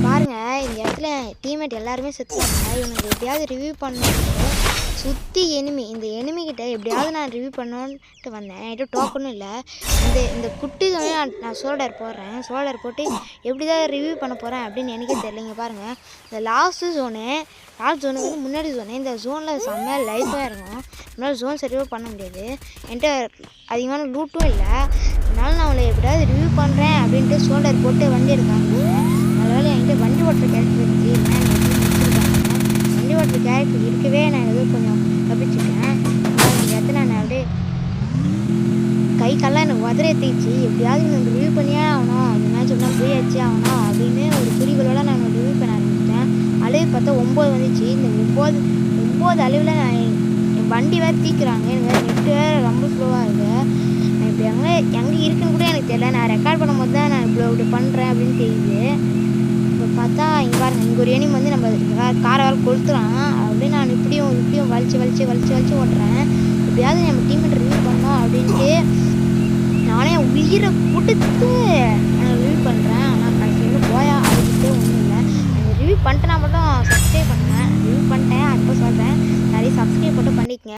பாருங்கள் இந்த இடத்துல டீம்மேட் எல்லாருமே செத்துவாங்க. இவனுக்கு எப்படியாவது ரிவ்யூ பண்ணணும். சுற்றி எனிமி இந்த எனிமிக்கிட்ட எப்படியாவது நான் ரிவ்யூ பண்ணோன்ட்டு வந்தேன். என்கிட்ட டோக்கனும் இல்லை. இந்த குட்டி ஜோனே நான் சோல்டர் போடுறேன். சோல்டர் போட்டு எப்படி தான் ரிவ்யூ பண்ண போகிறேன் அப்படின்னு எனக்கே தெரியலைங்க. பாருங்கள் இந்த லாஸ்ட் ஜோனுக்கு வந்து முன்னாடி ஜோனு. இந்த ஜோனில் செம்மையாக லைஃபாக இருக்கும். நம்மளால் ஜோன் சரியாக பண்ண முடியாது. என்கிட்ட அதிகமான லூட்டும் இல்லை. அதனால நான் அவளை எப்படியாவது ரிவ்யூ பண்ணுறேன் அப்படின்ட்டு சோல்டர் போட்டு வண்டி எடுக்காங்க. அதனால் என்கிட்ட வண்டி ஓட்டுற கேரக்டர் இருந்துச்சு. வண்டி ஓட்டுற கேரக்டர் இருக்கவே நான் ஏதோ கொஞ்சம் தப்பிச்சுட்டேன். இந்த இடத்துல நான் அப்படியே கை கால்லாம் எனக்கு உதறேத்திச்சு. எப்படியாவது எனக்கு ரிவ்யூ பண்ணியே ஆகணும். அந்த மேட்ச் ஒன்றா போயாச்சு ஆகணும் அப்படின்னு ஒரு குறிக்கோளோட நான் ரிவ்யூ பண்ண ஆரம்பிச்சிட்டேன். அழிவு பார்த்தா 9 வந்துச்சு. இந்த 9 அழிவில் நான் என் வண்டி வேறு தீக்குறாங்க. எனக்கு வேறு நெட்டு வேறு ரொம்ப ஸ்லோவாக இருக்குது. நான் இப்படி எங்கே இருக்குன்னு கூட எனக்கு தெரியல. நான் ரெக்கார்ட் பண்ணும்போது தான் நான் இப்படி பண்ணுறேன் அப்படின்னு தெரியுது. இப்போ பார்த்தா இங்கே பாருங்கள், இங்கே ஒரு எனிமி வந்து நம்ம காரை வேறு கொளுத்துறான். அப்படின்னு நான் இப்படியும் வலிச்சு ஓட்டுறேன். எப்படியாவது நம்ம டீம்மேட் ரிவ்யூ பண்ணோம் அப்படின்ட்டு நானே உயிரை கொடுத்து நான் ரிவ்யூ பண்ணுறேன். ஆனால் கடைசியில் போயா அதுக்கிட்டே ஒன்றும் இல்லை. அந்த ரிவ்யூ பண்ணிட்டேன்னா மட்டும் சப்ஸ்கிரைப் பண்ணேன். ரிவ்யூ பண்ணிட்டேன். அப்போ சொல்கிறேன் நிறைய சப்ஸ்கிரைப் மட்டும் பண்ணி